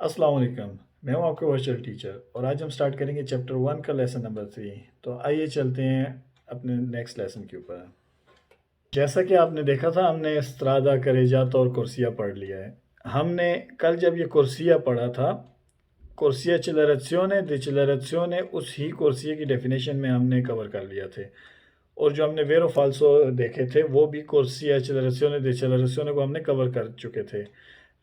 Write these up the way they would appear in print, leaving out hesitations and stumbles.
अस्सलाम वालेकुम। मैं हूं आपका वर्चुअल टीचर और आज हम स्टार्ट करेंगे चैप्टर 1 का लेसन नंबर 3। तो आइए चलते हैं अपने नेक्स्ट लेसन के ऊपर। जैसा कि आपने देखा था, हमने स्त्रादा, करेजात और कुर्सिया पढ़ लिया है। हमने कल जब ये कुर्सिया पढ़ा था, कुर्सिया डिक्लेरेzione, उस ही कुर्सिया की डेफिनेशन में हमने कवर कर लिया थे। और जो हमने वेरो फाल्सो देखे थे वो भी कुर्सिया डिक्लेरेzione को हमने कवर कर चुके थे।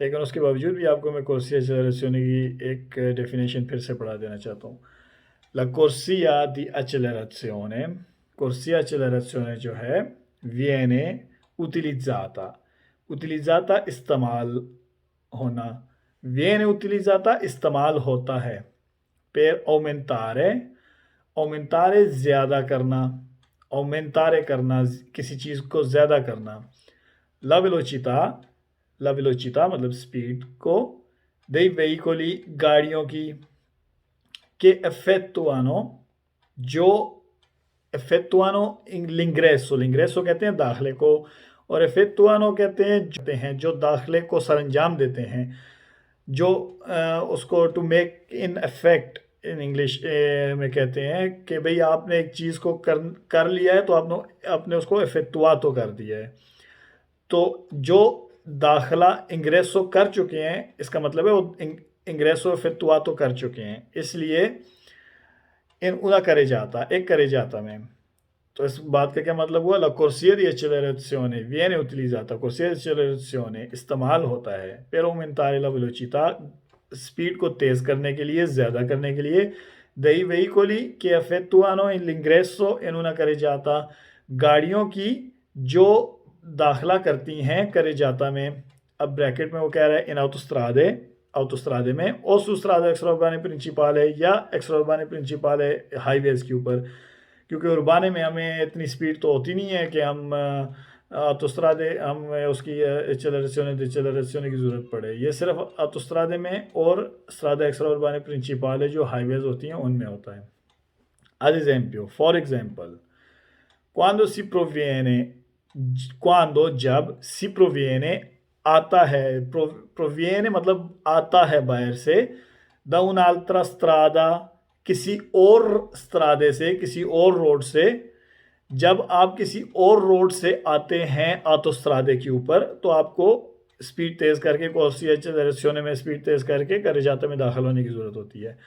लेकिन उसके बावजूद भी आपको मैं कुर्सिया डिक्लेरेzione की एक डेफिनेशन फिर से पढ़ा देना चाहता हूँ। La corsia di accelerazione, corsia accelerazione जो है viene utilizzata इस्तेमाल होना, viene utilizzata इस्तेमाल होता है per aumentare ज़्यादा करना, aumentare करना किसी चीज़ को ज़्यादा करना, la velocità मतलब स्पीड को, dei veicoli गाड़ियों की, che effettuano l'ingresso कहते हैं दाखिले को, और effettuano कहते हैं जो दाखिले को सरंजाम देते हैं, जो उसको to make in effect in English में कहते हैं कि भाई आपने एक चीज़ को कर लिया है तो आपने उसको effettuato कर दिया है। तो जो दाखिला इंग्रेसो कर चुके हैं, इसका मतलब है वो इंग्रेसो effettuato कर चुके हैं, इसलिए इन una carreggiata, एक carreggiata में। तो इस बात का क्या मतलब हुआ? La corsia di accelerazione viene utilizzata, corsia di accelerazione इस्तेमाल होता है per aumentare la velocità, speed को तेज़ करने के लिए, ज़्यादा करने के लिए, dei veicoli che effettuano l'ingresso in una carreggiata, गाड़ियों की जो दाखिला करती हैं carreggiata में। अब ब्रैकेट में वो कह रहा है इन autostrade में, o su strada extraurbane principale या extraurbane principale हाईवेज़ के ऊपर, क्योंकि उर्बाने में हमें इतनी स्पीड तो होती नहीं है कि हम autostrade हम उसकी एक्सेलरेशन की ज़रूरत पड़े। ये सिर्फ autostrade में और strada extraurbane principale जो हाईवेज़ होती हैं उनमें होता है। Ad esempio, for example, जब si proviene आता है, proviene मतलब आता है बाहर से, da un'altra strada किसी और स्त्रादे से, किसी और रोड से। जब आप किसी और रोड से आते हैं autostrade के ऊपर, तो आपको स्पीड तेज़ करके corsia accelerazione में स्पीड तेज़ करके carreggiata में दाखिल होने की ज़रूरत होती है।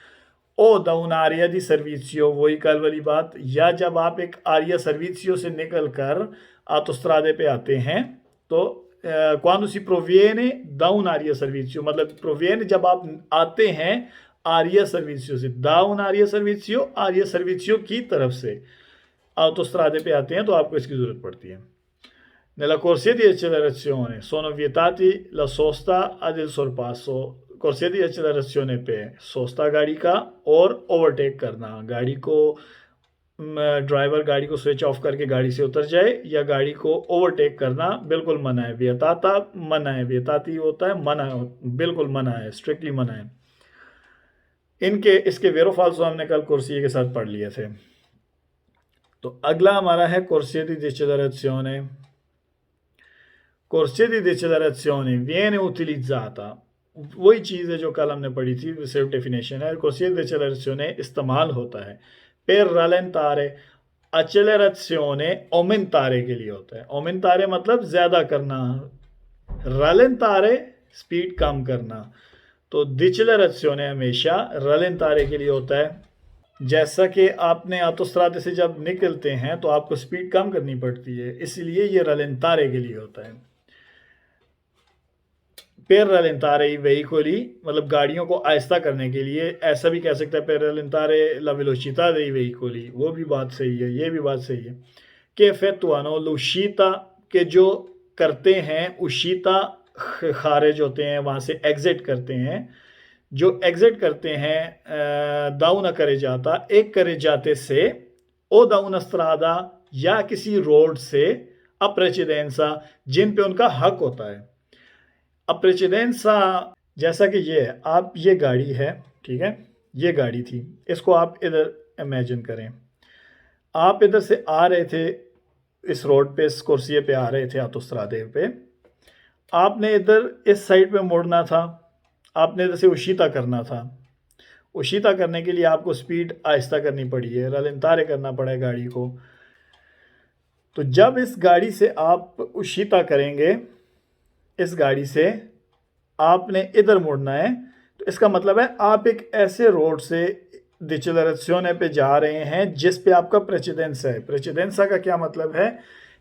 ओ दा un'area di servizio, वही कल वाली बात, या जब आप एक आरिया सर्विसियो से निकल कर autostrade पे आते हैं, तो quando si proviene da un'area servizio, मतलब proviene जब आप आते हैं आरिया सर्विसियो से, da un'area servizio, आरिया सर्विसियो की तरफ से autostrade पे आते हैं तो आपको इसकी ज़रूरत पड़ती है। Nella corsia di accelerazione sono vietati la sosta ad il sorpasso, corsia di accelerazione पे सोस्ता गाड़ी का और ओवरटेक करना, गाड़ी को ड्राइवर गाड़ी को स्विच ऑफ करके गाड़ी से उतर जाए या गाड़ी को ओवरटेक करना बिल्कुल मना है। वियताता मना है, वियताती होता है मना, बिल्कुल मना है, स्ट्रिक्टली मना है। इसके वेरो फाल्सो हमने कल कुर्सिये के साथ पढ़ लिए थे। तो अगला हमारा है corsia di decelerazione. Corsia di decelerazione viene utilizzata, वही चीज़ है जो कल हमने पढ़ी थी, सिर्फ डेफिनेशन है। corsia di decelerazione इस्तेमाल होता है per rallentare, accelerazione aumentare के लिए होता है। aumentare मतलब ज़्यादा करना, rallentare स्पीड कम करना। तो decelerazione हमेशा rallentare के लिए होता है। जैसा कि आपने autostrade से जब निकलते हैं तो आपको स्पीड कम करनी पड़ती है, इसलिए ये rallentare के लिए होता है। per rallentare i veicoli मतलब गाड़ियों को आहिस्ता करने के लिए, ऐसा भी कह सकता है per rallentare la velocità dei veicoli, वो भी बात सही है, ये भी बात सही है। che effettuano l'uscita, के जो करते हैं, uscita खारिज होते हैं, वहाँ से एग्जिट करते हैं, जो एग्जिट करते हैं da una carreggiata, एक carreggiate से, o da una strada या किसी रोड से, a precedenza जिन पे उनका हक होता है। अब प्रेसिडेंसा जैसा कि ये है, आप ये गाड़ी है, ठीक है, ये गाड़ी थी, इसको आप इधर इमेजिन करें, आप इधर से आ रहे थे, इस रोड पे, इस कुर्सिये पे आ रहे थे autostrade पे, आपने इधर इस साइड पे मुड़ना था, आपने जैसे उशीता करना था, उशीता करने के लिए आपको स्पीड आहिस्ता करनी पड़ी है, रलेंतारे करना पड़ा है गाड़ी को। तो जब इस गाड़ी से आप उशीता करेंगे, इस गाड़ी से आपने इधर मुड़ना है, तो इसका मतलब है आप एक ऐसे रोड से डिचलरेशियोने पे जा रहे हैं जिस पे आपका प्रेसिडेंस है। प्रेसिडेंसा का क्या मतलब है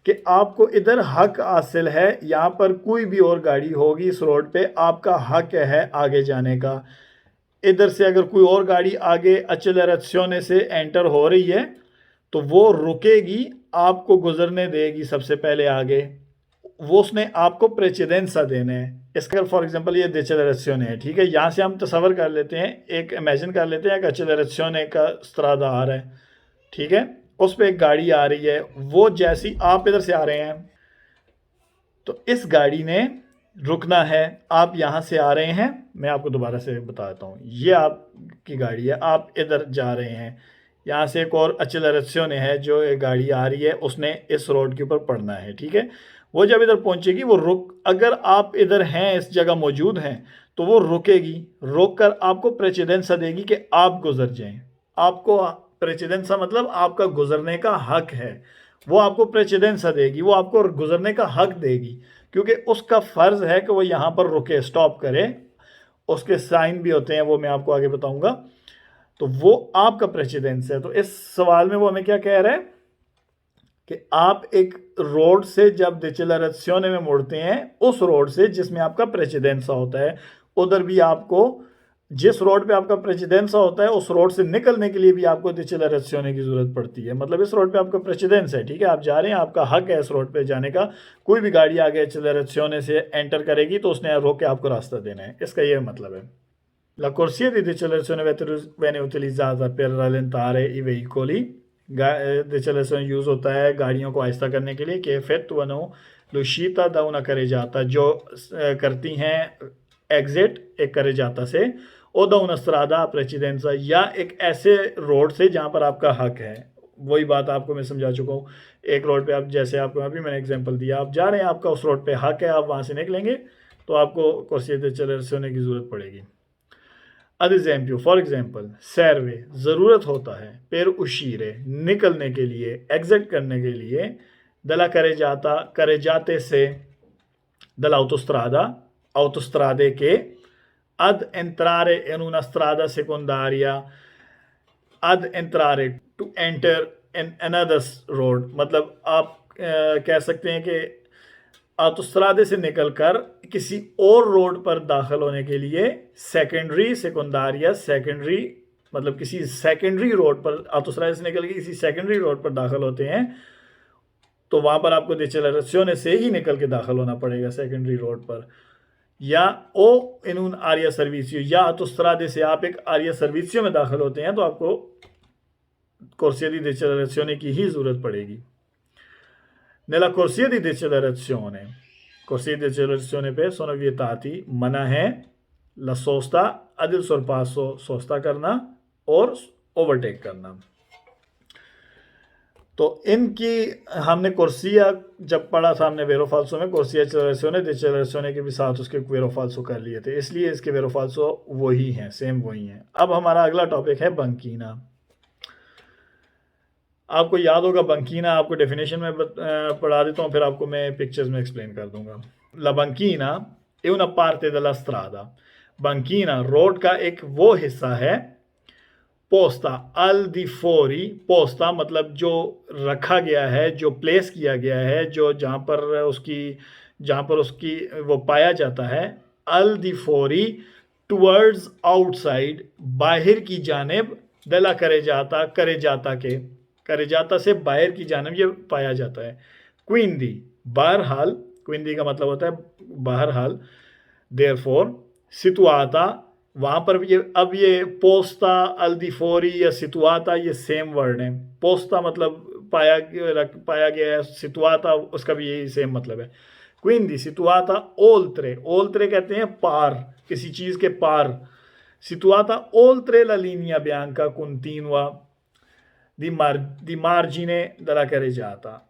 कि आपको इधर हक हासिल है, यहाँ पर कोई भी और गाड़ी होगी इस रोड पे, आपका हक है आगे जाने का। इधर से अगर कोई और गाड़ी आगे एक्सेलरेशियोने से एंटर हो रही है तो वो रुकेगी, आपको गुजरने देगी सबसे पहले आगे, वो उसने आपको प्रेसिडेंसा देने हैं। इसका फॉर एग्जांपल ये डिचलरेशियोने है, ठीक है। यहाँ से हम तस्वर कर लेते हैं, एक इमेजिन कर लेते हैं कि एक्सेलरेशियोने का स्त्रादा आ रहा है, ठीक है। उस पर एक गाड़ी आ रही है, वो जैसी आप इधर से आ रहे हैं तो इस गाड़ी ने रुकना है। आप यहाँ से आ रहे हैं, मैं आपको दोबारा से बताता हूँ, ये आपकी गाड़ी है, आप इधर जा रहे हैं, यहाँ से एक और एक्सेलरेशियोने है, जो एक गाड़ी आ रही है उसने इस रोड के ऊपर पड़ना है, ठीक है। वो जब इधर पहुँचेगी वो रुक, अगर आप इधर हैं, इस जगह मौजूद हैं, तो वो रुकेगी, रोक कर आपको प्रेसिडेंसा देगी कि आप गुजर जाएं। आपको प्रेसिडेंसा मतलब आपका गुजरने का हक है, वो आपको प्रेसिडेंसा देगी, वो आपको गुजरने का हक देगी, क्योंकि उसका फ़र्ज़ है कि वो यहाँ पर रुके, स्टॉप करे। उसके साइन भी होते हैं, वो मैं आपको आगे बताऊंगा। तो वो आपका प्रेसिडेंस है। तो इस सवाल में वो हमें क्या कह रहा है कि आप एक रोड से जब डिचलरेशियोने में मुड़ते हैं, उस रोड से जिसमें आपका प्रेसिडेंसा होता है, उधर भी आपको, जिस रोड पे आपका प्रेसिडेंसा होता है उस रोड से निकलने के लिए भी आपको डिचलरेशियोने की ज़रूरत पड़ती है। मतलब इस रोड पे आपका प्रेसिडेंस है, ठीक है, आप जा रहे हैं, आपका हक है इस रोड पे जाने का। कोई भी गाड़ी आगे डिचलरेशियोने से एंटर करेगी तो उसने रोक के आपको रास्ता देना है, इसका ये मतलब है। La corsia di decelerazione viene utilizzata per rallentare i veicoli। Deceleration use होता है गाड़ियों को आहिस्ता करने के लिए, कि effettuano l'uscita da una carreggiata, जो करती हैं एग्जिट एक carreggiata से, o da una strada a precedenza, या एक ऐसे रोड से जहाँ पर आपका हक है। वही बात आपको मैं समझा चुका हूँ। एक रोड पे आप, जैसे आपको अभी मैंने एग्जांपल दिया, आप जा रहे हैं, आपका उस रोड पे हक है, आप वहाँ से निकलेंगे तो आपको corsia di decelerazione की ज़रूरत पड़ेगी। ad esempio, for example, serve ज़रूरत होता है, per uscire निकलने के लिए, एग्जिट करने के लिए, dalla carreggiata carreggiate से, dall'autostrada autostrade के, ad entrare in una strada secondaria, ad entrare to enter in another road, मतलब आप कह सकते हैं कि ऑटोस्ट्रादे से निकलकर किसी और रोड पर दाखिल होने के लिए, सेकेंडरी सेकेंडारिया, सेकेंडरी मतलब किसी सेकेंडरी रोड पर, ऑटोस्ट्रादे से निकल के किसी सेकेंडरी रोड पर दाखिल होते हैं, तो वहाँ पर आपको डिचलरेशियोने से ही निकल के दाखिल होना पड़ेगा सेकेंडरी रोड पर। या ओ इन उन आरिया सर्विसियो, या ऑटोस्ट्रादे से आप एक आरिया सर्विसियो में दाखिल होते हैं तो आपको corsia di decelerazione की ही ज़रूरत पड़ेगी। Nella corsia di decelerazione, corsia di decelerazione पे sono vietati, मना है, la sosta ad il sorpasso, सोस्ता करना और ओवरटेक करना। तो इनकी हमने कोर्सिया जब पढ़ा था, हमने वेरो फाल्सो में कोर्सिया एक्सेलरेशियोने डिचलरेशियोने के भी साथ उसके वेरो फाल्सो कर लिए थे, इसलिए इसके वेरो फाल्सो वही हैं, सेम वही हैं। अब हमारा अगला टॉपिक है बंकीना। आपको याद होगा बंकीना, आपको डेफिनेशन में पढ़ा देता हूँ, फिर आपको मैं पिक्चर्स में एक्सप्लेन कर दूंगा। ला बंकीना è una parte della strada। बंकीना रोड का एक वो हिस्सा है, पोस्ता अल दी फोरी, पोस्ता मतलब जो रखा गया है, जो प्लेस किया गया है, जो जहाँ पर उसकी वो पाया जाता है, अल दी फोरी टूवर्ड्स आउटसाइड, बाहर की जानिब, दला करे जाता के, करे जाता से बाहर की जानिब ये पाया जाता है। क्विंदी बहरहाल, क्विंदी का मतलब होता है बहरहाल, देयरफॉर सितुआता, वहाँ पर ये, अब ये पोस्ता अल्दीफोरी या सितुआता ये सेम वर्ड है। पोस्ता मतलब पाया गया है, सितुआता उसका भी यही सेम मतलब है। क्विंदी सितुआता ओल्त्रे, ओल्त्रे कहते हैं पार, किसी चीज़ के पार। सितुआता ओल्त्रे ला linea bianca continua di margine della carreggiata,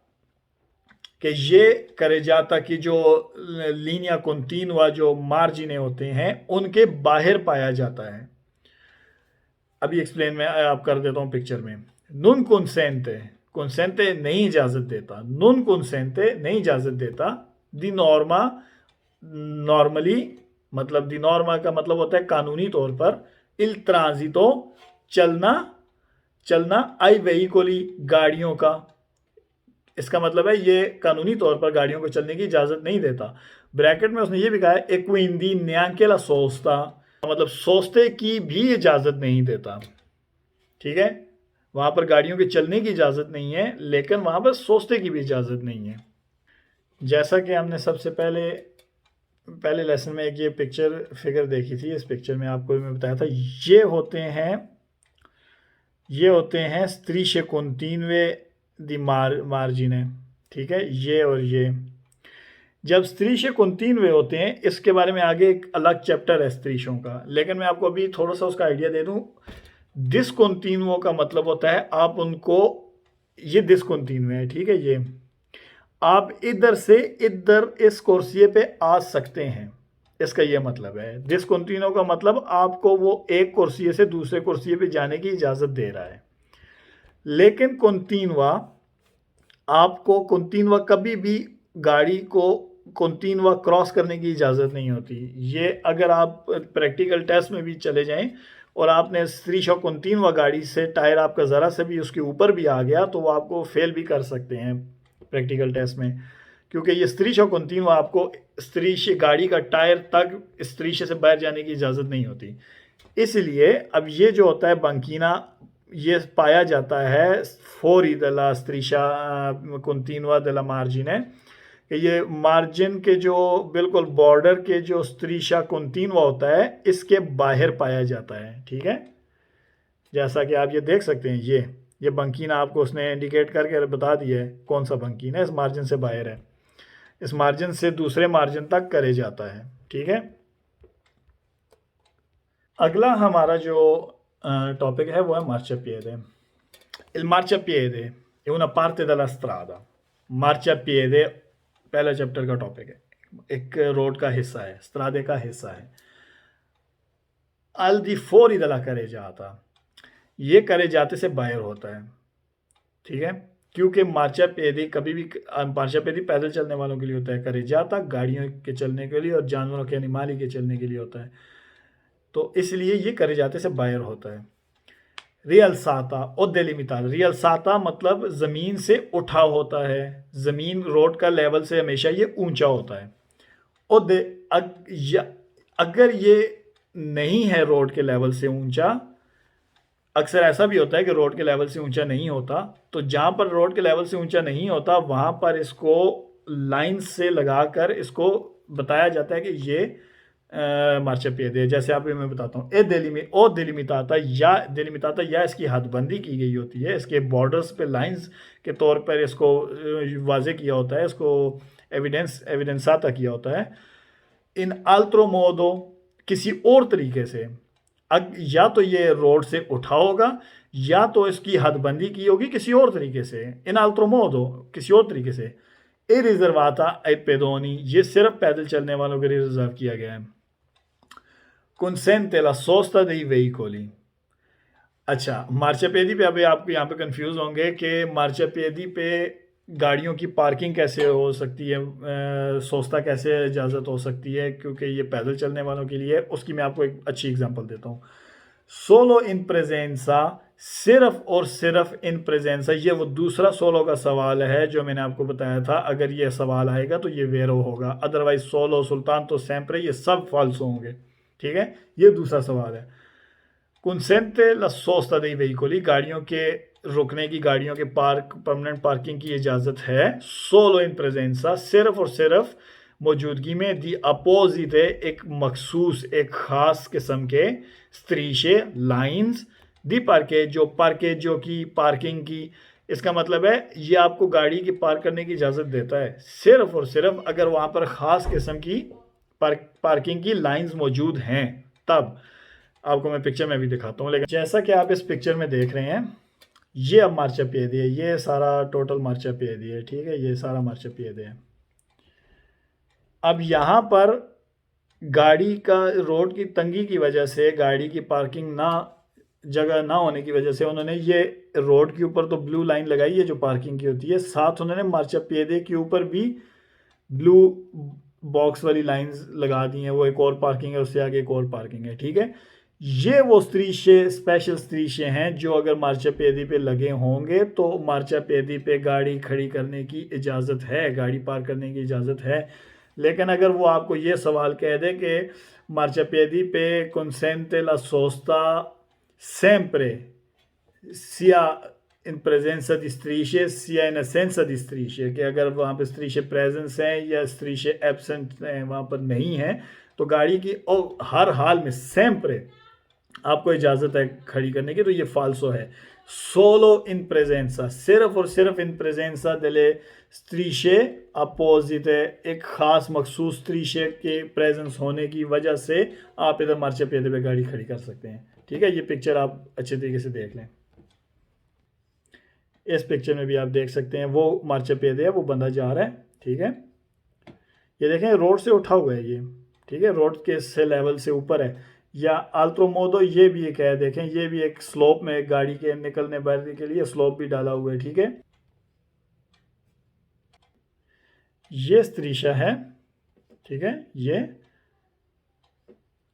कि ये करेजाता की जो लीनिया कंटीनुआ जो मार्जिने होते हैं उनके बाहर पाया जाता है। अभी एक्सप्लेन मैं आप कर देता हूँ पिक्चर में। नुन कंसेंटे, कंसेंटे नहीं इजाज़त देता, नुन कंसेंटे नहीं इजाज़त देता, दी नॉर्मा, नॉर्मली मतलब दी नॉर्मा का मतलब होता है कानूनी तौर पर, इल ट्रांजितो चलना, चलना आई वेहिकोली गाड़ियों का, इसका मतलब है ये कानूनी तौर पर गाड़ियों को चलने की इजाज़त नहीं देता। ब्रैकेट में उसने ये भी कहा है एक्विंदी न्यांकेला सोस्ता, मतलब सोस्ते की भी इजाज़त नहीं देता। ठीक है, वहाँ पर गाड़ियों के चलने की इजाज़त नहीं है, लेकिन वहाँ पर सोस्ते की भी इजाज़त नहीं है। जैसा कि हमने सबसे पहले लेसन में एक ये पिक्चर फिगर देखी थी, इस पिक्चर में आपको मैं बताया था ये होते हैं स्त्रीशे कंटीन्वे दी मार्जिने। ठीक है, ये और ये जब स्त्रीशे कंटीन्वे होते हैं, इसके बारे में आगे एक अलग चैप्टर है स्त्रीशों का, लेकिन मैं आपको अभी थोड़ा सा उसका आइडिया दे दूं। डिसकंटीनुओ का मतलब होता है आप उनको, ये डिसकंटीनुए है, ठीक है, ये आप इधर से इधर इस कुर्सी पे आ सकते हैं, इसका ये मतलब है। डिसकंटीनुओ का मतलब आपको वो एक कुर्सी से दूसरे कुर्सी पे जाने की इजाज़त दे रहा है। लेकिन कंटीनुआ, आपको कंटीनुआ कभी भी गाड़ी को कंटीनुआ क्रॉस करने की इजाज़त नहीं होती। ये अगर आप प्रैक्टिकल टेस्ट में भी चले जाएं और आपने स्त्रीशा कंटीनुआ गाड़ी से टायर आपका ज़रा से भी उसके ऊपर भी आ गया तो वो आपको फेल भी कर सकते हैं प्रैक्टिकल टेस्ट में, क्योंकि ये स्त्रीशा कंटीनुआ आपको स्त्रीशे गाड़ी का टायर तक स्त्रीशे से बाहर जाने की इजाज़त नहीं होती। इसलिए अब ये जो होता है बंकीना, ये पाया जाता है फोरी दला स्त्रीशा कंटीनुआ दला मार्जिने, कि ये मार्जिन के जो बिल्कुल बॉर्डर के जो स्त्रीशा कंटीनुआ होता है इसके बाहर पाया जाता है। ठीक है, जैसा कि आप ये देख सकते हैं, ये बंकीना आपको उसने इंडिकेट करके बता दिया है कौन सा बंकीना है, इस मार्जिन से बाहर है, इस मार्जिन से दूसरे मार्जिन तक करे जाता है। ठीक है, अगला हमारा जो टॉपिक है वो है मार्ciapiede। Il marciapiede è una parte della strada। मार्ciapiede पहला चैप्टर का टॉपिक है, एक रोड का हिस्सा है, स्त्रादे का हिस्सा है। अल दी फोरी दला करे जाता, ये करे जाते से बाहर होता है। ठीक है, क्योंकि मार्ciapiede कभी भी मार्ciapiede पैदल चलने वालों के लिए होता है, करे जाता गाड़ियों के चलने के लिए और जानवरों के एनिमाली के चलने के लिए होता है, तो इसलिए ये करे जाते से बाहर होता है। रियलसाता और डेलिमिटाता, रियलसाता मतलब ज़मीन से उठा होता है, ज़मीन रोड का लेवल से हमेशा ये ऊंचा होता है। और अगर ये नहीं है रोड के लेवल से ऊंचा, अक्सर ऐसा भी होता है कि रोड के लेवल से ऊंचा नहीं होता, तो जहाँ पर रोड के लेवल से ऊंचा नहीं होता वहाँ पर इसको लाइन से लगाकर इसको बताया जाता है कि ये मार्ciapiede। जैसे आप मैं बताता हूँ, डेलिमिटाता या इसकी हदबंदी की गई होती है, इसके बॉर्डर्स पे लाइंस के तौर पर इसको वाजे किया होता है, इसको एविडेंसाता किया होता है। इन अल्ट्रो मोडो, किसी और तरीके से, या तो ये रोड से उठा होगा या तो इसकी हदबंदी की होगी किसी और तरीके से। इन अल्ट्रो मोडो, किसी और तरीके से। ए रिजर्वाता ए पेदोनी, ये सिर्फ पैदल चलने वालों के लिए रिजर्व किया गया है। consente la sosta dei veicoli। अच्छा, मार्ciapiede पे अभी आप यहाँ पे कंफ्यूज होंगे कि मार्ciapiede पे गाड़ियों की पार्किंग कैसे हो सकती है, सोस्ता कैसे इजाज़त हो सकती है, क्योंकि ये पैदल चलने वालों के लिए। उसकी मैं आपको एक अच्छी एग्जांपल देता हूँ। सोलो इन प्रेजेंसा, सिर्फ और सिर्फ इन प्रेजेंसा, ये वो दूसरा सोलो का सवाल है जो मैंने आपको बताया था, अगर ये सवाल आएगा तो ये वेरो होगा, अदरवाइज सोलो सुल्तान तो सैम्प्रे ये सब फॉल्स होंगे। ठीक है, ये दूसरा सवाल है। consente la sosta dei veicoli, गाड़ियों के रुकने की, गाड़ियों के परमानेंट पार्किंग की इजाज़त है। solo in presenza, सिर्फ और सिर्फ मौजूदगी में। दी अपोजिट है, एक मखसूस एक ख़ास किस्म के स्त्रीशे लाइंस दी पार्केजो की पार्किंग की। इसका मतलब है ये आपको गाड़ी की पार्क करने की इजाज़त देता है सिर्फ और सिर्फ अगर वहाँ पर ख़ास किस्म की पार्किंग की लाइंस मौजूद हैं, तब। आपको मैं पिक्चर में भी दिखाता हूँ, लेकिन जैसा कि आप इस पिक्चर में देख रहे हैं, ये अब marciapiede है, ये सारा टोटल marciapiede है, ठीक है, ये सारा marciapiede है। अब यहाँ पर गाड़ी का रोड की तंगी की वजह से, गाड़ी की पार्किंग जगह ना होने की वजह से उन्होंने ये रोड के ऊपर तो ब्लू लाइन लगाई है जो पार्किंग की होती है, साथ उन्होंने marciapiede के ऊपर भी ब्लू बॉक्स वाली लाइंस लगा दी हैं। वो एक और पार्किंग है, उससे आगे एक और पार्किंग है, ठीक है। ये वो स्त्रीशे, स्पेशल स्त्रीशे हैं जो अगर marciapiede पे लगे होंगे तो marciapiede पे गाड़ी खड़ी करने की इजाज़त है, गाड़ी पार्क करने की इजाज़त है। लेकिन अगर वो आपको ये सवाल कह दे कि marciapiede पे consente la sosta sempre sia in presenza di strisce sia in assenza di strisce, कि अगर वहाँ पे strisce presence हैं या strisce absent हैं, वहाँ पर नहीं है, तो गाड़ी की हर हाल में sempre आपको इजाज़त है खड़ी करने की, तो ये फाल्सो है। solo in presenza, सिर्फ और सिर्फ in presenza delle strisce apposite, एक ख़ास मखसूस strisce के प्रेजेंस होने की वजह से आप इधर marciapiede पे गाड़ी खड़ी कर सकते हैं, ठीक है। ये पिक्चर आप अच्छे तरीके से देख लें। इस पिक्चर में भी आप देख सकते हैं वो marciapiede है, वो बंदा जा रहा है, ठीक है। ये देखें रोड से उठा हुआ है ये, ठीक है, रोड के से लेवल से ऊपर है। या altro modo ये भी एक है, देखें ये भी एक स्लोप में गाड़ी के निकलने बैठने के लिए स्लोप भी डाला हुआ है, ठीक है। ये स्त्रीशा है, ठीक है, ये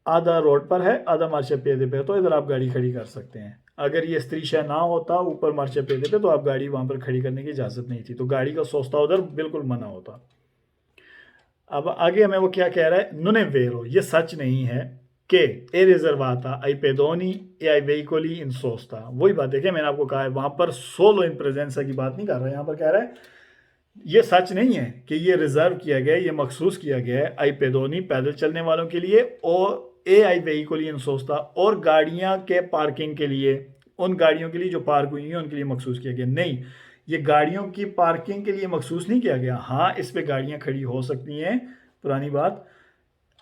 आधा रोड पर है, आधा marciapiede पे, तो इधर आप गाड़ी खड़ी कर सकते हैं। अगर ये स्त्रीशा ना होता ऊपर marciapiede पे तो आप गाड़ी वहाँ पर खड़ी करने की इजाज़त नहीं थी, तो गाड़ी का सोस्ता उधर बिल्कुल मना होता। अब आगे हमें वो क्या कह रहा है, non è vero, ये सच नहीं है कि è riservata ai pedoni e ai veicoli in sosta। वही बात देखिए, मैंने आपको कहा है वहाँ पर solo in presenza की बात नहीं कर रहा है, यहाँ पर कह रहा है ये सच नहीं है कि ये रिजर्व किया गया है, ये मखसूस किया गया है आई पेदोनी, पैदल चलने वालों के लिए, और आई वेहिकली इन सोस्ता, और गाड़ियाँ के पार्किंग के लिए, उन गाड़ियों के लिए जो पार्क हुई हैं उनके लिए मखसूस किया गया। नहीं, ये गाड़ियों की पार्किंग के लिए मखसूस नहीं किया गया। हाँ, इस पर गाड़ियाँ खड़ी हो सकती हैं, पुरानी बात,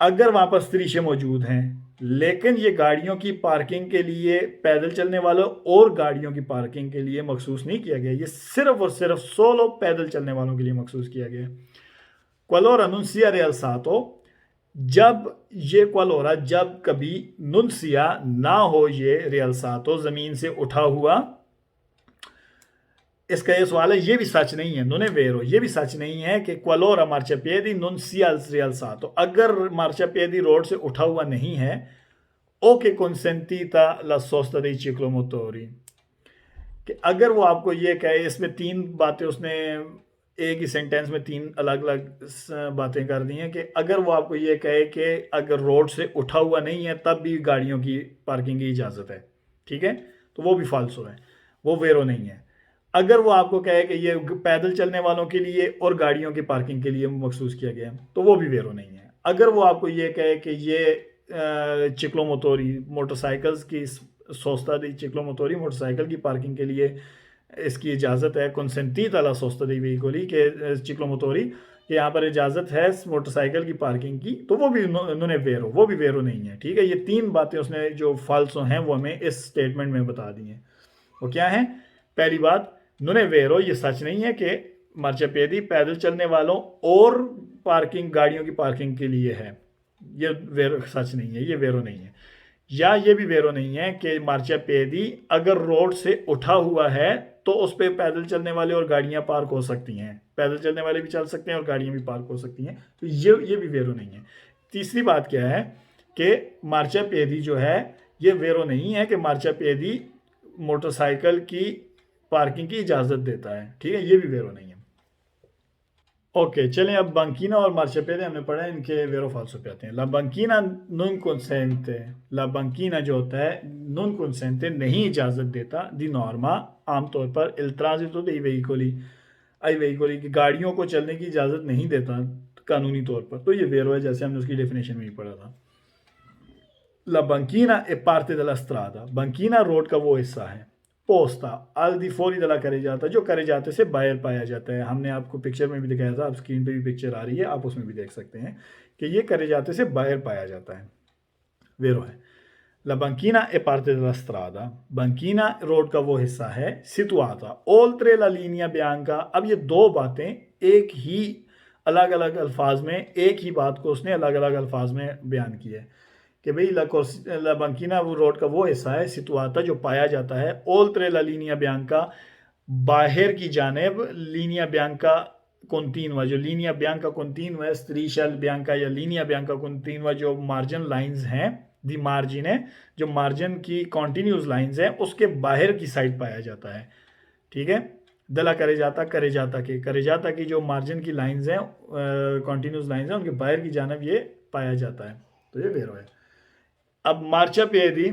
अगर वहाँ पर स्त्रीशे मौजूद हैं, लेकिन ये गाड़ियों की पार्किंग के लिए, पैदल चलने वालों और गाड़ियों की पार्किंग के लिए मखसूस नहीं किया गया। ये सिर्फ और सिर्फ सोलो पैदल चलने वालों के लिए मखसूस किया गया। क्वालोरा नुनसिया रियल्सातो, जब ये क्वालोरा, जब कभी नुनसिया ना हो ये रियल्सातो, ज़मीन से उठा हुआ, इसका ये सवाल है, ये भी सच नहीं है, non è vero, ये भी सच नहीं है कि qualora marciapiedi non sia rialzato, अगर marciapiedi रोड से उठा हुआ नहीं है, o che consentita la sosta dei ciclomotori, कि अगर वो आपको ये कहे, इसमें तीन बातें उसने एक ही सेंटेंस में तीन अलग अलग बातें कर दी हैं, कि अगर वो आपको ये कहे कि अगर रोड से उठा हुआ नहीं है तब भी गाड़ियों की पार्किंग की इजाज़त है, ठीक है, तो वो भी फाल्सो है, वो वेरो नहीं है। अगर वो आपको कहे कि ये पैदल चलने वालों के लिए और गाड़ियों की पार्किंग के लिए मखसूस किया गया, तो वो भी वेरो नहीं है। अगर वो आपको ये कहे कि ये चिक्लोमोटोरी, मोटरसाइकिल्स की सोस्ता दी चिक्लोमोटोरी, मोटरसाइकिल की पार्किंग के लिए इसकी इजाज़त है, consentita la sosta dei veicoli के चिक्लोमोटोरी, कि यहाँ पर इजाज़त है मोटरसाइकिल की पार्किंग की, तो वो भी उन्होंने वेरो, वो भी वेरो नहीं है, ठीक है। ये तीन बातें उसने जो फाल्सो हैं वो हमें इस स्टेटमेंट में बता दी हैं। वो क्या है? पहली बात, non è vero, ये सच नहीं है कि marciapiedi पैदल चलने वालों और पार्किंग, गाड़ियों की पार्किंग के लिए है, ये वेरो सच नहीं है, ये वेरो नहीं है। या ये भी वेरो नहीं है कि marciapiedi अगर रोड से उठा हुआ है तो उस पर पैदल चलने वाले और गाड़ियां पार्क हो सकती हैं, पैदल चलने वाले भी चल सकते हैं और गाड़ियां भी पार्क हो सकती हैं, तो ये भी वेरो नहीं है। तीसरी बात क्या है कि marciapiedi जो है ये वेरो नहीं है कि marciapiedi मोटरसाइकिल की पार्किंग की इजाज़त देता है, ठीक है, ये भी वेरो नहीं है। ओके, चलें अब banchina और marciapiede हमने पढ़ा है, इनके वेरो फाल्सो पे आते हैं। ला banchina non consente, ला banchina जो होता है non consente, नहीं इजाज़त देता, दी नॉर्मा, आमतौर पर il transito dei veicoli, आई वेहिकली की गाड़ियों को चलने की इजाज़त नहीं देता कानूनी तौर पर, तो ये वेरो है, जैसे हमने उसकी डेफिनेशन में ही पढ़ा था। ला banchina è parte della strada, banchina road का वो हिस्सा है, पोस्ता al di fuori della carreggiata, जो carreggiate से बाहर पाया जाता है। हमने आपको पिक्चर में भी दिखाया था, आप स्क्रीन पे भी पिक्चर आ रही है, आप उसमें भी देख सकते हैं कि ये carreggiate से बाहर पाया जाता है, वेरो है। La banchina è parte della strada. Banchina road का वो हिस्सा है situata oltre la linea bianca. अब ये दो बातें एक ही अलग अलग अल्फाज में, एक ही बात को उसने अलग अलग अल्फाज में बयान की है कि भाई ला banchina वो रोड का वो हिस्सा है situata जो पाया जाता है oltre la linea bianca बाहर की जानेब लीनिया बियांका कॉन्टिन्यूआ जो लीनिया बियांका कॉन्टिन्यूआ स्ट्रीशल बियांका या लीनिया बियांका कॉन्टिन्यूआ जो मार्जिन लाइंस हैं दी मार्जिन है जो मार्जिन की कॉन्टिन्यूस लाइंस हैं उसके बाहर की साइड पाया जाता है। ठीक है, दला करे जाता की जो मार्जिन की लाइंस हैं कॉन्टिन्यूस लाइंस हैं उनके बाहर की जानेब ये पाया जाता है। तो ये वेरो है। अब marciapiedi,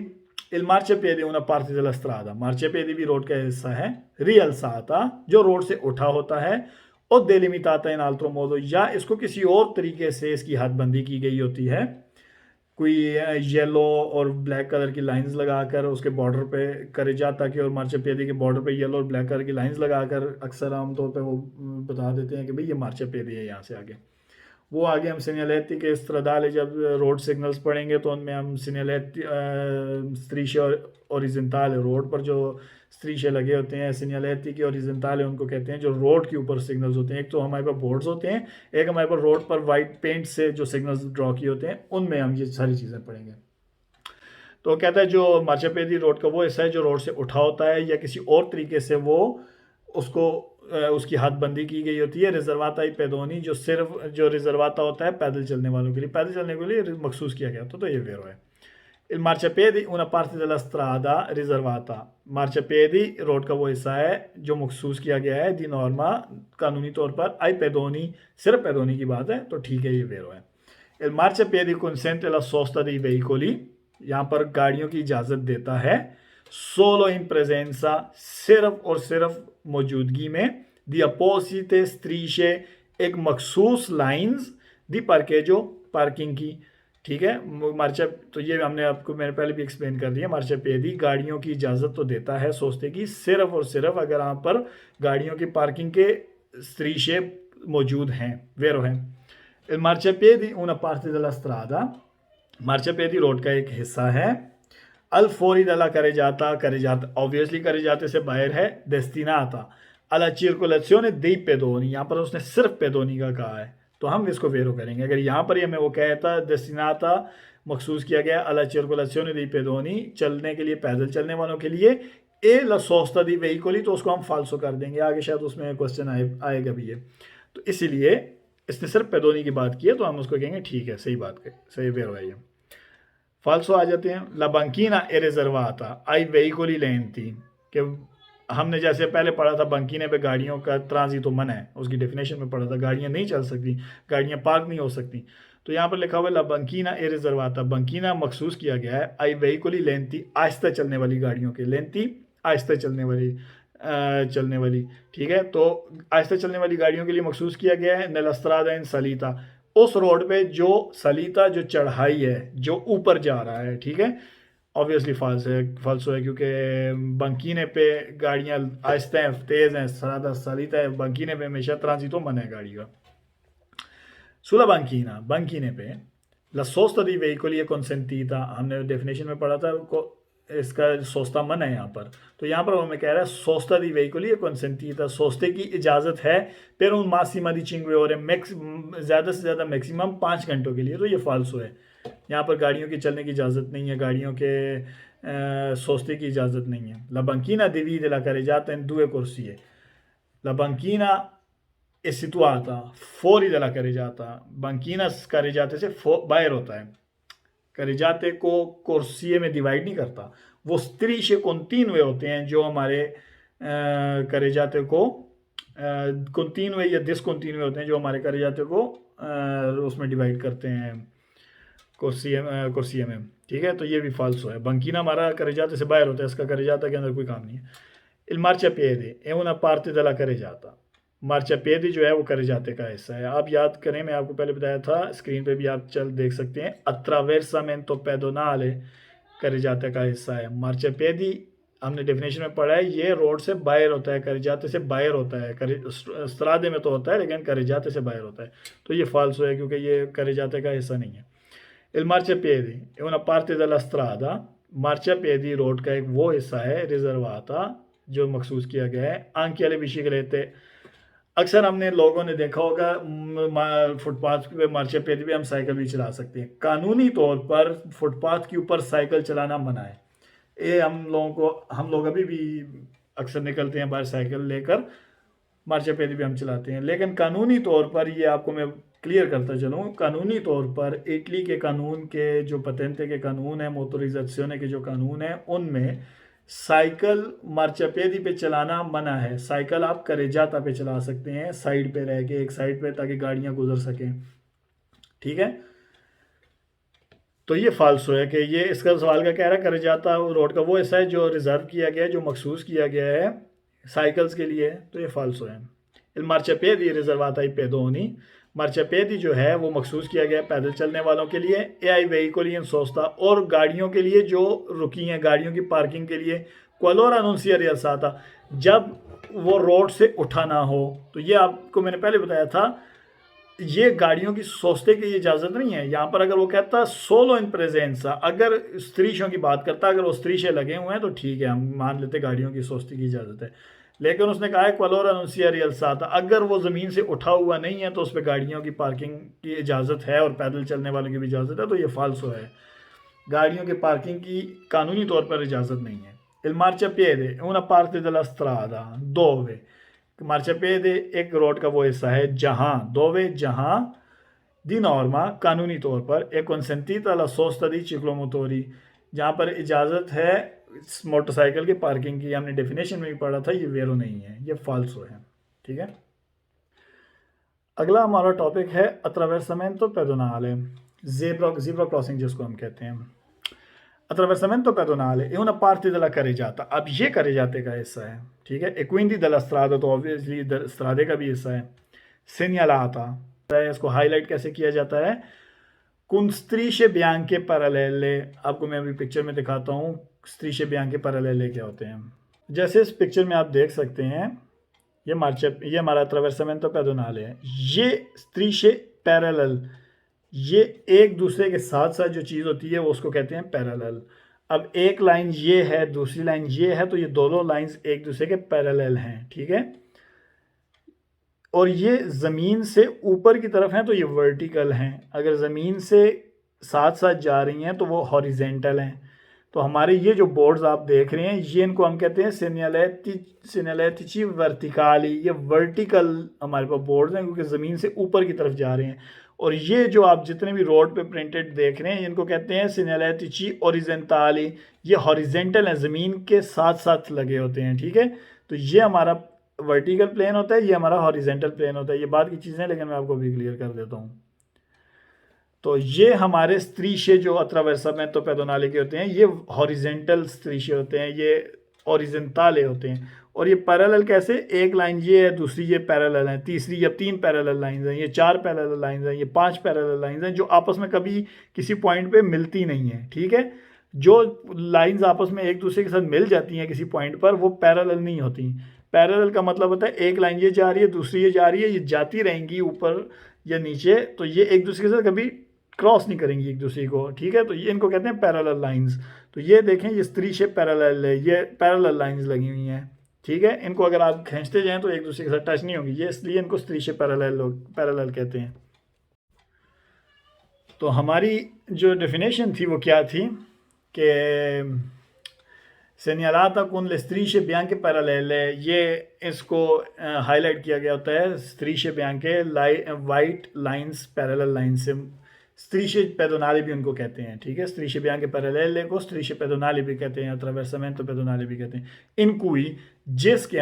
il marciapiedi è una parte della strada, marciapiedi भी रोड का हिस्सा है, rialzata जो रोड से उठा होता है और delimitata in altro modo या इसको किसी और तरीके से इसकी हदबंदी की गई होती है, कोई येलो और ब्लैक कलर की लाइंस लगाकर उसके बॉर्डर पे करे जाता कि और marciapiedi के बॉर्डर पे येलो और ब्लैक कलर की लाइंस लगाकर अक्सर आमतौर पे वो बता देते हैं कि भाई ये marciapiedi है यहाँ से आगे। वो आगे हम सिग्नलेटी के स्ट्रादाले जब रोड सिग्नल्स पढ़ेंगे तो उनमें हम सिग्नलेटी स्ट्रीशे और ओरिजेंटाले रोड पर जो स्ट्रीशे लगे होते हैं सिग्नलेटी के ओरिजेंटाले उनको कहते हैं जो रोड के ऊपर सिग्नल्स होते हैं। एक तो हमारे पास बोर्ड्स होते हैं, एक हमारे पास रोड पर वाइट पेंट से जो सिग्नल्स ड्रॉ किए होते हैं उनमें हम ये सारी चीज़ें पढ़ेंगे। तो कहता है जो marciapiedi रोड का वो हिस्सा है जो रोड से उठा होता है या किसी और तरीके से वो उसको उसकी हदबंदी की गई होती है। रिजर्वाता पेदोनी जो सिर्फ जो रिजर्वाता होता है पैदल चलने वालों के लिए, पैदल चलने के लिए मखसूस किया गया तो ये वेरो है। Il marciapiedi una parte della strada riservata, marciapiedi road का वो हिस्सा है जो मखसूस किया गया है दी नॉर्मा कानूनी तौर पर आई पेदोनी, सिर्फ पेदोनी की बात है तो ठीक है ये वेरो है। Il marciapiedi consente la sosta dei veicoli, यहाँ पर गाड़ियों की इजाज़त देता है solo in presenza सिर्फ और सिर्फ मौजूदगी में दी अपोजिटे स्ट्रीशे एक मखसूस लाइंस दी पार्केजो पार्किंग की। ठीक है, मार्चा तो ये हमने आपको मैंने पहले भी एक्सप्लेन कर दिया। marciapiedi गाड़ियों की इजाज़त तो देता है सोचते की सिर्फ और सिर्फ अगर यहाँ पर गाड़ियों की पार्किंग के स्ट्रीशे मौजूद हैं वेरो है। Il marciapiedi una parte della strada, marciapiedi road का एक हिस्सा है। अल फोरी दला करे जाता ऑब्वियसली करे जाते से बाहर है डेस्टिनाता अला circolazione dei pedoni, यहाँ पर उसने सिर्फ पेदोनी का कहा है तो हम इसको वेरो करेंगे। अगर यहाँ पर ये हमें वो कहता डेस्टिनाता मखसूस किया गया अला circolazione dei pedoni चलने के लिए पैदल चलने वालों के लिए ए ला सोस्ता दी वेहिकोली तो उसको हम फाल्सो कर देंगे, आगे शायद उसमें क्वेश्चन आएगा भी ये। तो इसीलिए इसने सिर्फ पेदोनी की बात की है तो हम उसको कहेंगे ठीक है सही बात सही वेरो है ये। फाल्सो आ जाते हैं। ला banchina è riservata ai veicoli lenti कि हमने जैसे पहले पढ़ा था बंकीने पे गाड़ियों का ट्रांजिट मन है, उसकी डेफिनेशन में पढ़ा था गाड़ियाँ नहीं चल सकती, गाड़ियाँ पार्क नहीं हो सकती। तो यहाँ पर लिखा हुआ है ला banchina è riservata, बंकीना मखसूस किया गया है आई veicoli lenti आहिस्ता चलने वाली गाड़ियों के, लेंती आहिस्ता चलने वाली ठीक है। तो आहिस्ता चलने वाली गाड़ियों के लिए मखसूस किया गया है nella strada in salita उस रोड पे जो सलीता जो चढ़ाई है जो ऊपर जा रहा है। ठीक है, ऑब्वियसली फाल्सो है क्योंकि बंकीने पे गाड़ियाँ आहिस्ता हैं तेज़ हैं, सलीता है बंकीने पे हमेशा ट्रांजिटो मन है गाड़ी का। सुला बंकीने पे ला सोस्ता दी वेहिकोली è consentita, हमने डेफिनेशन में पढ़ा था इसका सोस्ता मन है यहाँ पर, तो यहाँ पर हमें कह रहा है सोस्ता दी वेहिकोली è consentita, सोस्ते की इजाज़त है पर उन मासिमा दी 5 ore ज़्यादा से ज़्यादा मैक्सिमम 5 घंटों के लिए। तो ये फाल्सो है, यहाँ पर गाड़ियों की चलने की इजाज़त नहीं है, गाड़ियों के सोस्ते की इजाज़त नहीं है। ला banchina divide la carreggiata in 2 corsie, la banchina è situata fuori dalla carreggiata, banchina carreggiate से बाहर होता है, करेजाते को कोर्सिए में डिवाइड नहीं करता, वो स्त्रीशे कॉन्टिन्यूए होते हैं जो हमारे करेजाते को कॉन्टिन्यूए या डिसकॉन्टिन्यूए होते हैं जो हमारे करेजाते को उसमें डिवाइड करते हैं कोर्सिए में। ठीक है, तो ये भी फाल्सो है। बंकीना हमारा करेजाते से बाहर होता है, इसका करेजाता के अंदर कोई काम नहीं है। il marciapiede è una parte della carreggiata, marciapiedi जो है वो करेजाते का हिस्सा है। आप याद करें मैं आपको पहले बताया था, स्क्रीन पे भी आप चल देख सकते हैं, attraversamento pedonale करेजाते का हिस्सा है। marciapiedi हमने डेफिनेशन में पढ़ा है ये रोड से बाहर होता है, करेजाते से बाहर होता है, स्त्रादे में तो होता है लेकिन करेजाते से बाहर होता है, तो ये फाल्सो है क्योंकि ये करेजाते का हिस्सा नहीं है। il marciapiede è una parte della strada मार्चापिएदी रोड का एक वो हिस्सा है रिजर्वाता जो मखसूस किया गया है आंकी वाले विषय के लेते। अक्सर हमने लोगों ने देखा होगा फुटपाथ पे मार्चापिएदी पे हम साइकिल भी चला सकते हैं। कानूनी तौर पर फुटपाथ के ऊपर साइकिल चलाना मना है। ये हम लोग अभी भी अक्सर निकलते हैं बाहर साइकिल लेकर, मार्चापिएदी भी हम चलाते हैं, लेकिन कानूनी तौर पर ये आपको मैं क्लियर करता चलूँ, कानूनी तौर पर इटली के कानून के जो पतेंते के कानून है, मोटोरिज़ाzione के जो कानून है, उनमें साइकिल मार्चापिएदी पे चलाना मना है। साइकिल आप करेजाता पे चला सकते हैं, साइड पे रह के, एक साइड पे, ताकि गाड़ियाँ गुजर सकें, ठीक है। तो ये फाल्सो है कि ये इसका सवाल का कह रहा है करेजाता रोड का वो हिस्सा है जो रिजर्व किया गया है, जो मखसूस किया गया है साइकिल्स के लिए, तो ये फाल्सो है। इल मार्चापिएदी रिजर्वाता आई पेदोनी, मार्चापिएदी जो है वो मखसूस किया गया है पैदल चलने वालों के लिए, ए आई वेहिकोली इन सोस्ता, और गाड़ियों के लिए जो रुकी हैं, गाड़ियों की पार्किंग के लिए, क्वालोरा अनुंसिया रियल्साता, जब वो रोड से उठा ना हो। तो ये आपको मैंने पहले बताया था, ये गाड़ियों की सोचते की इजाज़त नहीं है। यहाँ पर अगर वो कहता सोलो इन प्रेजेंसा, अगर स्त्रीशों की बात करता, अगर वो स्त्रीशे लगे हुए हैं तो ठीक है, हम मान लेते गाड़ियों की सोचते की इजाज़त है, लेकिन उसने कहा है क्वालोरा अनुंसिया रियल्साता, अगर वो ज़मीन से उठा हुआ नहीं है तो उस पर गाड़ियों की पार्किंग की इजाज़त है और पैदल चलने वालों की भी इजाज़त है, तो ये फाल्सो है। गाड़ियों के पार्किंग की कानूनी तौर पर इजाज़त नहीं है। Il marciapiede è una parte della strada dove, मार्चापिएदी एक रोड का वो हिस्सा है जहाँ दी नॉर्मा कानूनी तौर पर एक consentita la sosta di ciclomotori, जहाँ पर इजाज़त है मोटरसाइकिल की पार्किंग की। हमने डेफिनेशन में भी पढ़ा था, ये वेरो नहीं है, ये फाल्सो है, ठीक है। अगला हमारा टॉपिक है अट्रावेर्सामेंटो पेडोनाले, ज़ेब्रा क्रॉसिंग जिसको हम कहते हैं। Attraversamento pedonale è una parte della carreggiata, अब ये carreggiate का हिस्सा है, ठीक है। E quindi della strada, तो ऑब्वियसली स्ट्रादे का भी हिस्सा है। segnalata, इसको हाईलाइट कैसे किया जाता है, con strisce bianche parallele, आपको मैं अभी पिक्चर में दिखाता हूँ strisce bianche parallele क्या होते हैं। जैसे इस पिक्चर में आप देख सकते हैं, ये हमारा attraversamento pedonale है, ये strisce parallel, ये एक दूसरे के साथ साथ जो चीज़ होती है वो उसको कहते हैं पैरेलल। अब एक लाइन ये है, दूसरी लाइन ये है, तो ये दोनों लाइंस एक दूसरे के पैरेलल हैं, ठीक है। और ये ज़मीन से ऊपर की तरफ हैं तो ये वर्टिकल हैं, अगर ज़मीन से साथ साथ जा रही हैं तो वो हॉरिजेंटल हैं। तो हमारे ये जो बोर्ड्स आप देख रहे हैं, ये इनको हम कहते हैं सेनियलेटिची वर्टिकाली, ये वर्टिकल हमारे पास बोर्ड्स हैं क्योंकि ज़मीन से ऊपर की तरफ जा रहे हैं। और ये जो आप जितने भी रोड पे प्रिंटेड देख रहे हैं, इनको कहते हैं सेनियलेटिची ओरिजेंटाली, ये हॉरिजेंटल हैं, ज़मीन के साथ साथ लगे होते हैं, ठीक है। तो ये हमारा वर्टिकल प्लेन होता है, ये हमारा हॉरिजेंटल प्लेन होता है। ये बात की चीज़ें, लेकिन मैं आपको भी क्लियर कर देता हूँ। तो ये हमारे स्त्रीशे जो अट्रावेर्सामेंटो पेडोनाले के होते हैं, ये हॉरिजेंटल स्त्रीशे होते हैं, ये ओरिजेंटाले होते हैं। और ये पैरेलल कैसे, एक लाइन ये है, दूसरी ये पैरेलल है, तीसरी या 3 पैरेलल लाइंस हैं, ये 4 पैरेलल लाइंस हैं, ये 5 पैरेलल लाइंस हैं, जो आपस में कभी किसी पॉइंट पे मिलती नहीं है, ठीक है। जो लाइंस आपस में एक दूसरे के साथ मिल जाती हैं किसी पॉइंट पर, वो पैरेलल नहीं होती। पैरेलल का मतलब होता है एक लाइन ये जा रही है, दूसरी ये जा रही है, ये जाती रहेंगी ऊपर या नीचे, तो ये एक दूसरे के साथ कभी क्रॉस नहीं करेंगी एक दूसरे को, ठीक है। तो ये इनको कहते हैं पैरेलल लाइंस। तो ये देखें, ये स्त्रीशे पैरेलल है, ये पैरेलल लाइंस लगी हुई हैं, ठीक है। इनको अगर आप खींचते जाएं तो एक दूसरे के साथ टच नहीं होंगी, ये इसलिए इनको स्त्रीशे पैरेलल कहते हैं। तो हमारी जो डेफिनेशन थी वो क्या थी कि segnalata con le strisce bianche parallele, ये इसको हाईलाइट किया गया होता है, strisce bianche white lines parallel line से, strisce pedonali भी उनको कहते हैं, ठीक है। strisce bianche parallele को strisce pedonali भी कहते हैं, attraversamento pedonale भी कहते हैं। in cui, जिसके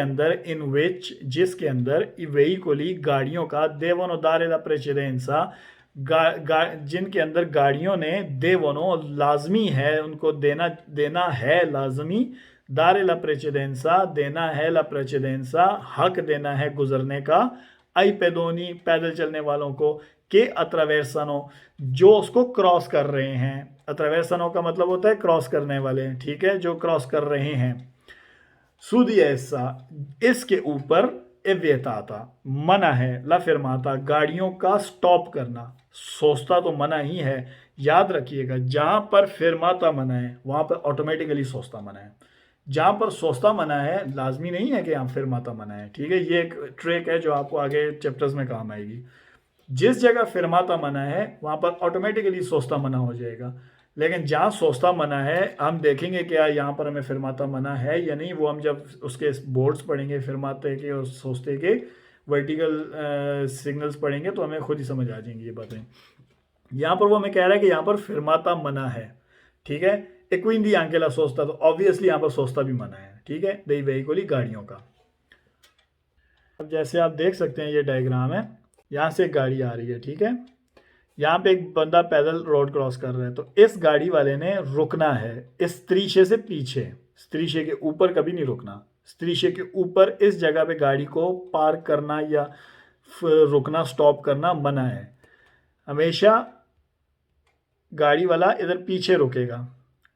अंदर i veicoli गाड़ियों का devono dare la precedenza, जिनके अंदर गाड़ियों ने देवनो लाजमी है, उनको देना है लाजमी, दारे ला प्रेचेदेंसा, देना है ला प्रेचेदेंसा, हक देना है गुजरने का, आई पेदोनी, पैदल चलने वालों को, के अट्रावेर्सानो, जो उसको क्रॉस कर रहे हैं। अट्रावेर्सानो का मतलब होता है क्रॉस करने वाले, ठीक है, जो क्रॉस कर रहे हैं। सुदी ऐसा, इसके ऊपर एविएताता, मना है, ला फिरमाता, गाड़ियों का स्टॉप करना, सोस्ता तो मना ही है। याद रखिएगा, जहाँ पर फिरमाता मना है वहाँ पर ऑटोमेटिकली सोस्ता मना है। जहाँ पर सोस्ता मना है लाजमी नहीं है कि यहाँ फिरमाता मना है, ठीक है। ये एक ट्रिक है जो आपको आगे चैप्टर्स में काम आएगी। जिस जगह फिरमाता मना है वहाँ पर ऑटोमेटिकली सोस्ता मना हो जाएगा। लेकिन जहाँ सोस्ता मना है हम देखेंगे क्या यहाँ पर हमें फिरमाता मना है या नहीं, वो हम जब उसके बोर्ड्स पढ़ेंगे फिरमाते के और सोस्ते के वर्टिकल सिग्नल्स पढ़ेंगे तो हमें खुद ही समझ आ जाएंगी ये बातें। यहाँ पर वो हमें कह रहा है कि यहाँ पर फिरमाता मना है, ठीक है। e quindi anche la sosta, तो ऑब्वियसली यहाँ पर सोस्ता भी मना है, ठीक है, दई वेहिकोली गाड़ियों का। अब जैसे आप देख सकते हैं ये डायग्राम है, यहाँ से एक गाड़ी आ रही है, ठीक है। यहाँ पे एक बंदा पैदल रोड क्रॉस कर रहा है, तो इस गाड़ी वाले ने रुकना है इस स्त्रीशे से पीछे, स्त्रीशे के ऊपर कभी नहीं रुकना। स्त्रीशे के ऊपर इस जगह पे गाड़ी को पार्क करना या रुकना, स्टॉप करना मना है। हमेशा गाड़ी वाला इधर पीछे रुकेगा,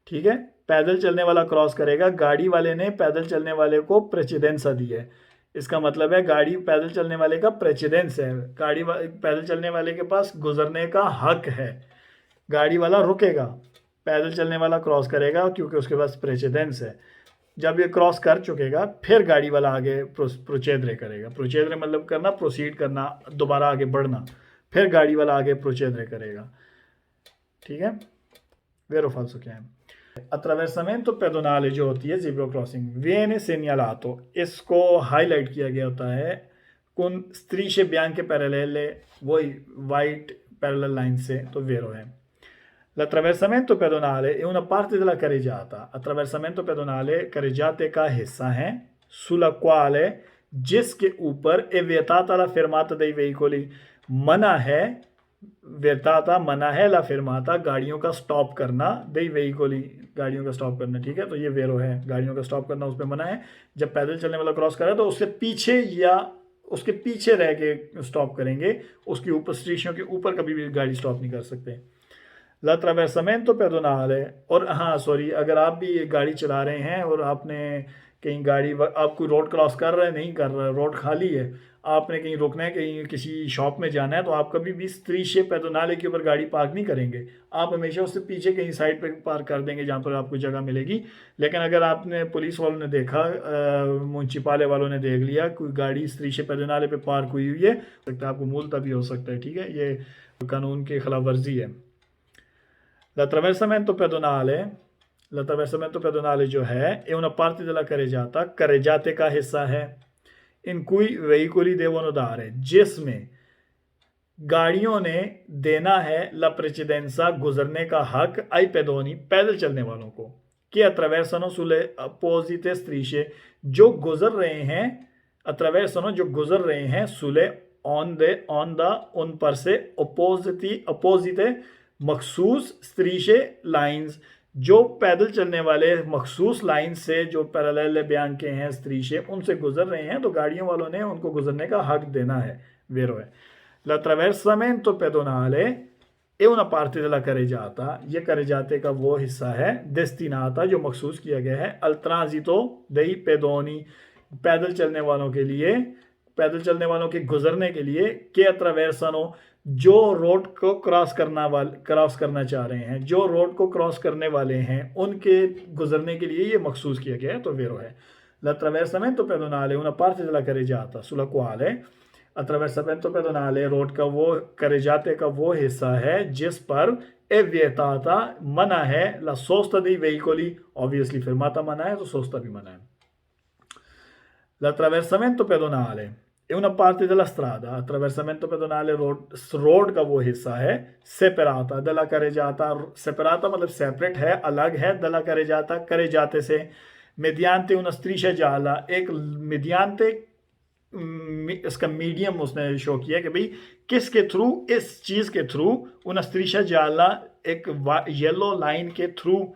ठीक है। पैदल चलने वाला क्रॉस करेगा, गाड़ी वाले ने पैदल चलने वाले को प्रेसिडेंस दी है। इसका मतलब है गाड़ी पैदल चलने वाले का प्रेसिडेंस है, पैदल चलने वाले के पास गुजरने का हक है। गाड़ी वाला रुकेगा, पैदल चलने वाला क्रॉस करेगा क्योंकि उसके पास प्रेसिडेंस है। जब ये क्रॉस कर चुकेगा फिर गाड़ी वाला आगे प्रोचेद्रे करेगा। प्रोचेद्रे मतलब करना, प्रोसीड करना, दोबारा आगे बढ़ना, फिर गाड़ी वाला आगे प्रोचेद्रे करेगा, ठीक है। वेरो फाल्सो क्या है? अट्रावर्samento pedonale जो होती है ज़ेब्रा क्रॉसिंग, viene segnalato, इसको हाईलाइट किया गया होता है con strisce bianche parallele, वही वाइट पैरेलल लाइन से, तो वेरो है। L'attraversamento pedonale è una parte della carreggiata। attraversamento pedonale carreggiate का हिस्सा है, sulla quale, जिसके ऊपर è vietata la fermata dei veicoli, मना है, वेताता मना है, ला फिरमाता गाड़ियों का स्टॉप करना, दई वेहिकोली गाड़ियों का स्टॉप करना, ठीक है। तो ये वेरो है, गाड़ियों का स्टॉप करना उस पर मना है। जब पैदल चलने वाला क्रॉस करे तो उससे पीछे या उसके पीछे रह के स्टॉप करेंगे, उसके ऊपर स्टेशनों के ऊपर कभी भी गाड़ी स्टॉप नहीं कर सकते। l'attraversamento pedonale, और हाँ सॉरी, अगर आप भी गाड़ी चला रहे हैं और आपने कहीं गाड़ी, आप कोई रोड क्रॉस कर रहे हैं, नहीं कर रहे, रोड खाली है, आपने कहीं रुकना है, कहीं किसी शॉप में जाना है, तो आप कभी भी स्त्रीशे पैदोनाले के ऊपर गाड़ी पार्क नहीं करेंगे। आप हमेशा उससे पीछे कहीं साइड पे पार्क कर देंगे जहाँ पर आपको जगह मिलेगी। लेकिन अगर आपने, पुलिस वालों ने देखा, म्यूनसिपाले वालों ने देख लिया कोई गाड़ी स्त्रीशे पैदोनाले पे पार्क हुई हुई है, सकता है आपको मूलता भी हो सकता है, ठीक है। ये कानून की खिलाफ वर्जी है। l'attraversamento pedonale, l'attraversamento pedonale जो है è una parte della carreggiata, carreggiate का हिस्सा है, in cui veicoli devono dare, जिसमें गाड़ियों ने देना है la precedenza, गुजरने का हक, ai pedoni, पैदल चलने वालों को, che attraversano sulle opposite strisce, जो गुजर रहे हैं, attraversano जो गुजर रहे हैं, sulle on the उन पर से, opposite मखसूस स्त्रीशे लाइंस, जो पैदल चलने वाले मखसूस लाइन से जो पैरेलल बयान के हैं स्त्रीशे, उनसे गुजर रहे हैं, तो गाड़ियों वालों ने उनको गुजरने का हक देना है, वेरो है। l'attraversamento pedonale è una parte della carreggiata, ये carreggiate का वो हिस्सा है, destinata जो मखसूस किया गया है, al transito dei pedoni, पैदल चलने वालों के लिए, पैदल चलने वालों के गुजरने के लिए, che attraversano, जो रोड को क्रॉस करना चाह रहे हैं, जो रोड को क्रॉस करने वाले हैं, उनके गुजरने के लिए ये मखसूस किया गया है, तो वेरो है। l'attraversamento pedonale una parte della carreggiata sulla quale, attraversamento pedonale road का वो, carreggiate का वो हिस्सा है जिस पर è vietata मना है, la sosta dei veicoli, obviously fermata मना है तो सोस्ता भी मना है। l'attraversamento pedonale è una parte della strada, attraversamento pedonale road का वो हिस्सा है, separata dalla carreggiata, separata मतलब सेपरेट है, अलग है, dalla carreggiata carreggiate से, mediante una striscia gialla, एक mediante, इसका मीडियम उसने शो किया कि भाई किसके थ्रू, इस चीज़ के थ्रू, una striscia gialla, एक येलो लाइन के थ्रू,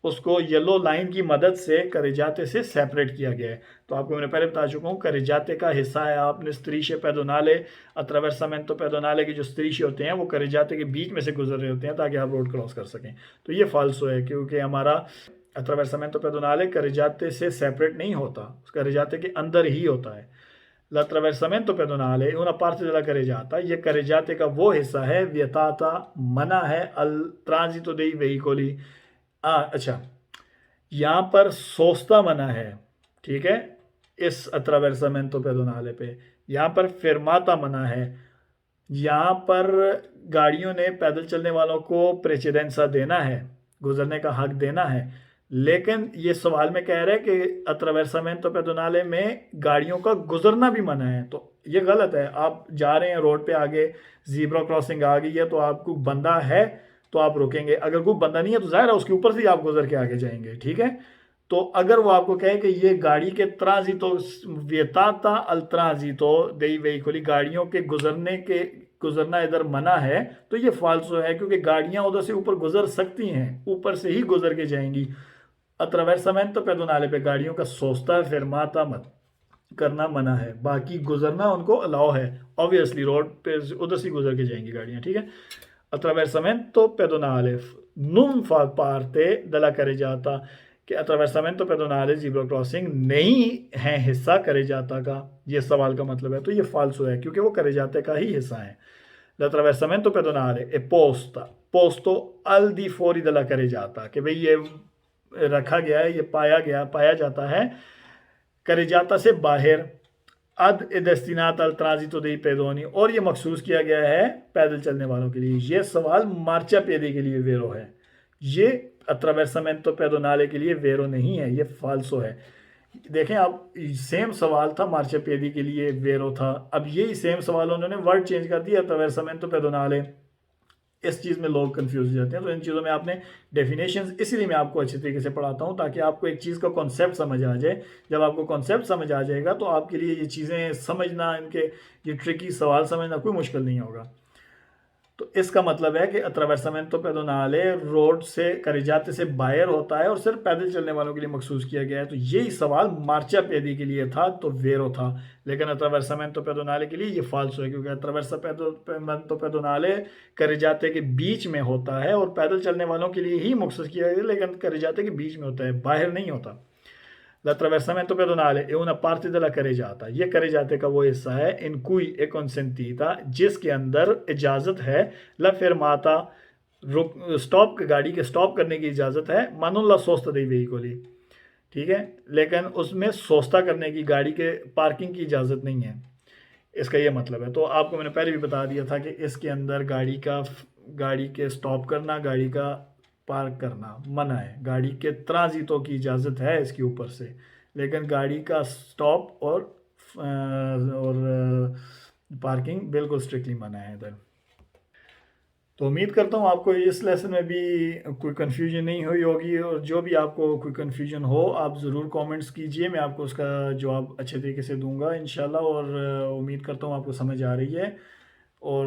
उसको येलो लाइन की मदद से carreggiate से सेपरेट किया गया है। तो आपको मैंने पहले बता चुका हूँ, carreggiate का हिस्सा है, आपने strisce pedonale, attraversamento pedonale के जो strisce होते हैं वो carreggiate के बीच में से गुजर रहे होते हैं ताकि आप रोड क्रॉस कर सकें। तो ये फाल्सो है क्योंकि हमारा attraversamento pedonale carreggiate से सेपरेट नहीं होता, carreggiate के अंदर ही होता है। l'attraversamento pedonale è una parte della carreggiata, ये carreggiate का वो हिस्सा है, vietata मना है al transito dei veicoli। अच्छा, यहाँ पर सोस्ता मना है, ठीक है, इस attraversamento pedonale पे। यहाँ पर fermata मना है, यहाँ पर गाड़ियों ने पैदल चलने वालों को प्रेसिडेंसा देना है, गुजरने का हक देना है। लेकिन ये सवाल में कह रहे हैं कि अट्रावेर्सामेंतो पेडोनाले में गाड़ियों का गुजरना भी मना है, तो ये गलत है। आप जा रहे हैं रोड पे, आगे जीब्रा क्रॉसिंग आ गई है, तो आपको बंदा है तो आप रुकेंगे, अगर कोई बंदा नहीं है तो जाहिर है उसके ऊपर से ही आप गुजर के आगे जाएंगे, ठीक है। तो अगर वो आपको कहे कि ये गाड़ी के ट्रांजितो वियताता अल ट्रांजितो देई वेहिकोली, गाड़ियों के गुजरना इधर मना है, तो ये फाल्सो है, क्योंकि गाड़ियां उधर से ऊपर गुजर सकती हैं, ऊपर से ही गुजर के जाएंगी। अट्रावेर्सामेंतो पेडोनाले पे गाड़ियों का सोस्ता फेरमाता मत करना मना है, बाकी गुजरना उनको अलाउ है। ऑब्वियसली रोड पे उधर से गुजर के जाएंगी गाड़ियां, ठीक है। Attraversamento pedonale non fa parte della carreggiata, कि अट्रावेर्सामेंतो पेडोनाले जीब्रा क्रॉसिंग नहीं है हिस्सा करेजाता का, ये सवाल का मतलब है, तो ये फाल्सो है क्योंकि वो करेजाते का ही हिस्सा है। L'attraversamento pedonale è posto al di fuori della carreggiata, कि भाई ये रखा गया है, ये पाया जाता है करेजाता से बाहर। अद ए डेस्टिनाता अल ट्रांजितो dei pedoni, और ये मखसूस किया गया है पैदल चलने वालों के लिए। ये सवाल मार्चापिएदी के लिए वेरो है, ये अट्रावेर्सामेंतो पेडोनाले के लिए वेरो नहीं है, ये फाल्सो है। देखें आप, सेम सवाल था, मार्चापिएदी के लिए वेरो था, अब यही सेम सवाल उन्होंने वर्ड चेंज कर दिया, अट्रावेर्सामेंतो पेडोनाले। इस चीज़ में लोग कंफ्यूज हो जाते हैं, तो इन चीज़ों में आपने डेफिनेशंस, इसीलिए मैं आपको अच्छे तरीके से पढ़ाता हूँ ताकि आपको एक चीज़ का कॉन्सेप्ट समझ आ जाए। जब आपको कॉन्सेप्ट समझ आ जाएगा तो आपके लिए ये चीज़ें समझना, इनके ये ट्रिकी सवाल समझना कोई मुश्किल नहीं होगा। तो इसका मतलब है कि अट्रावेर्सामेंतो पेडोनाले रोड से करेजाते से बाहर होता है और सिर्फ पैदल चलने वालों के लिए मखसूस किया गया है। तो यही सवाल मार्चापिएदी के लिए था, तो वेरो था, लेकिन अट्रावेर्सामेंतो पेडोनाले के लिए ये फाल्सो है, क्योंकि अट्रावेर्सामेंतो पेडोनाले करेजाते के बीच में होता है और पैदल चलने वालों के लिए ही मखसूस किया गया है, लेकिन करेजाते के बीच में होता है, बाहर नहीं होता। L'attraversamento pedonale è una parte della carreggiata, ये carreggiate का वो हिस्सा है in cui è consentita, जिसके अंदर इजाज़त है, la fermata स्टॉप, गाड़ी के स्टॉप करने की इजाज़त है, ma non la sosta dei veicoli, ठीक है, लेकिन उसमें सोस्ता करने की, गाड़ी के पार्किंग की इजाज़त नहीं है, इसका ये मतलब है। तो आपको मैंने पहले भी बता दिया था कि इसके अंदर गाड़ी के स्टॉप करना, गाड़ी का पार्क करना मना है, गाड़ी के ट्रांजिटों की इजाज़त है इसके ऊपर से, लेकिन गाड़ी का स्टॉप और पार्किंग बिल्कुल स्ट्रिक्टली मना है इधर। तो उम्मीद करता हूँ आपको इस लेसन में भी कोई कन्फ्यूजन नहीं हुई होगी, और जो भी आपको कोई कन्फ्यूजन हो आप ज़रूर कमेंट्स कीजिए, मैं आपको उसका जवाब अच्छे तरीके से दूंगा इंशाल्लाह, और उम्मीद करता हूँ आपको समझ आ रही है। और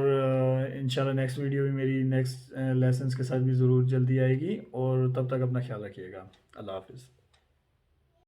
इंशाल्लाह नेक्स्ट वीडियो भी मेरी नेक्स्ट लेसन्स के साथ भी ज़रूर जल्दी आएगी, और तब तक अपना ख्याल रखिएगा। अल्लाह हाफ़िज़।